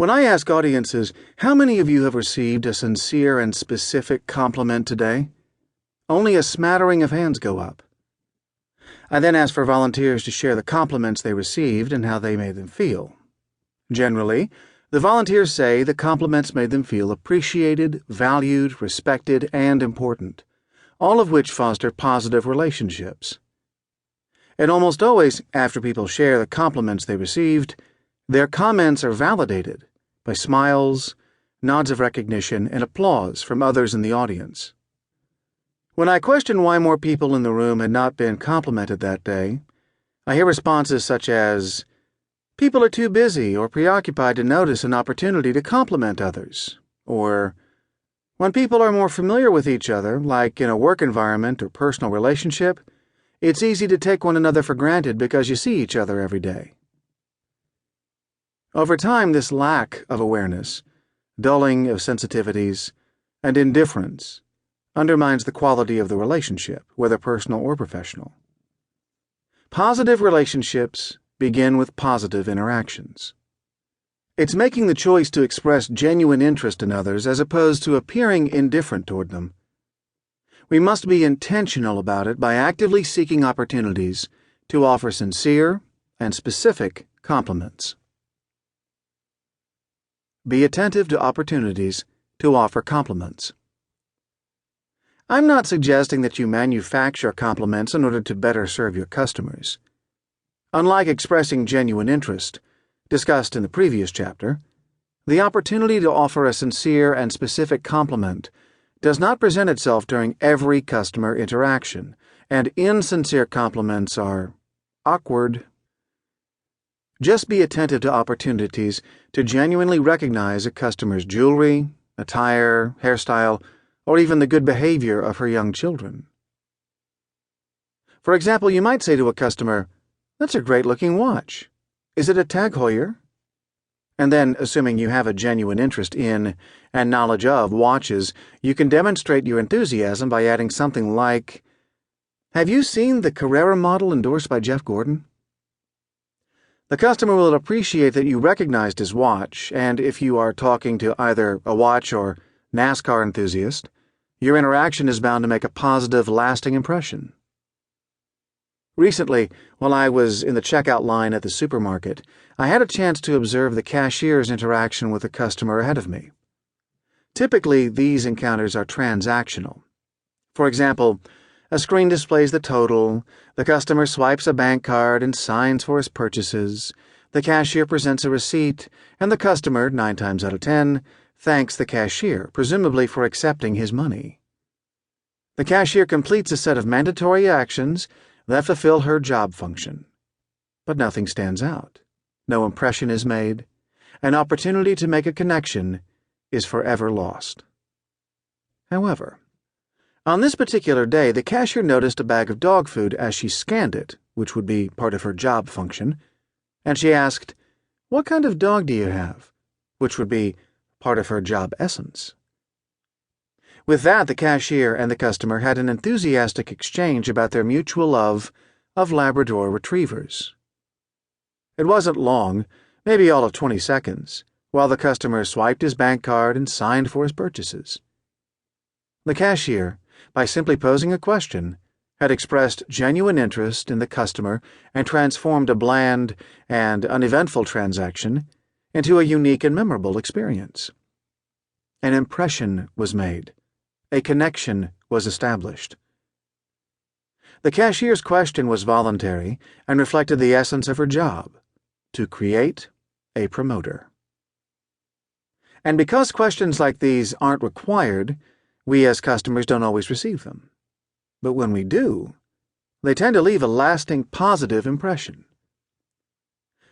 When I ask audiences, how many of you have received a sincere and specific compliment today? Only a smattering of hands go up. I then ask for volunteers to share the compliments they received and how they made them feel. Generally, the volunteers say the compliments made them feel appreciated, valued, respected, and important, all of which foster positive relationships. And almost always, after people share the compliments they received, their comments are validated by smiles, nods of recognition, and applause from others in the audience. When I question why more people in the room had not been complimented that day, I hear responses such as, "People are too busy or preoccupied to notice an opportunity to compliment others," or, "When people are more familiar with each other, like in a work environment or personal relationship, it's easy to take one another for granted because you see each other every day." Over time, this lack of awareness, dulling of sensitivities, and indifference undermines the quality of the relationship, whether personal or professional. Positive relationships begin with positive interactions. It's making the choice to express genuine interest in others as opposed to appearing indifferent toward them. We must be intentional about it by actively seeking opportunities to offer sincere and specific compliments. Be attentive to opportunities to offer compliments. I'm not suggesting that you manufacture compliments in order to better serve your customers. Unlike expressing genuine interest, discussed in the previous chapter, the opportunity to offer a sincere and specific compliment does not present itself during every customer interaction, and insincere compliments are awkward. Just be attentive to opportunities to genuinely recognize a customer's jewelry, attire, hairstyle, or even the good behavior of her young children. For example, you might say to a customer, "That's a great-looking watch. Is it a Tag Heuer?" And then, assuming you have a genuine interest in and knowledge of watches, you can demonstrate your enthusiasm by adding something like, "Have you seen the Carrera model endorsed by Jeff Gordon?" The customer will appreciate that you recognized his watch, and if you are talking to either a watch or NASCAR enthusiast, your interaction is bound to make a positive, lasting impression. Recently, while I was in the checkout line at the supermarket, I had a chance to observe the cashier's interaction with the customer ahead of me. Typically, these encounters are transactional. For example, a screen displays the total, the customer swipes a bank card and signs for his purchases, the cashier presents a receipt, and the customer, 9 times out of 10, thanks the cashier, presumably for accepting his money. The cashier completes a set of mandatory actions that fulfill her job function. But nothing stands out. No impression is made. An opportunity to make a connection is forever lost. However, on this particular day, the cashier noticed a bag of dog food as she scanned it, which would be part of her job function, and she asked, "What kind of dog do you have?" which would be part of her job essence. With that, the cashier and the customer had an enthusiastic exchange about their mutual love of Labrador retrievers. It wasn't long, maybe all of 20 seconds, while the customer swiped his bank card and signed for his purchases. The cashier, by simply posing a question, had expressed genuine interest in the customer and transformed a bland and uneventful transaction into a unique and memorable experience. An impression was made. A connection was established. The cashier's question was voluntary and reflected the essence of her job, to create a promoter. And because questions like these aren't required, we as customers don't always receive them. But when we do, they tend to leave a lasting positive impression.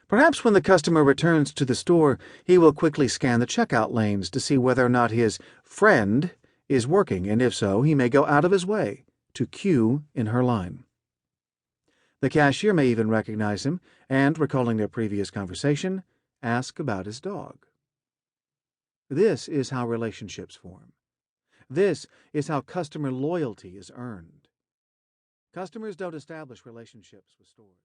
Perhaps when the customer returns to the store, he will quickly scan the checkout lanes to see whether or not his friend is working, and if so, he may go out of his way to queue in her line. The cashier may even recognize him and, recalling their previous conversation, ask about his dog. This is how relationships form. This is how customer loyalty is earned. Customers don't establish relationships with stores.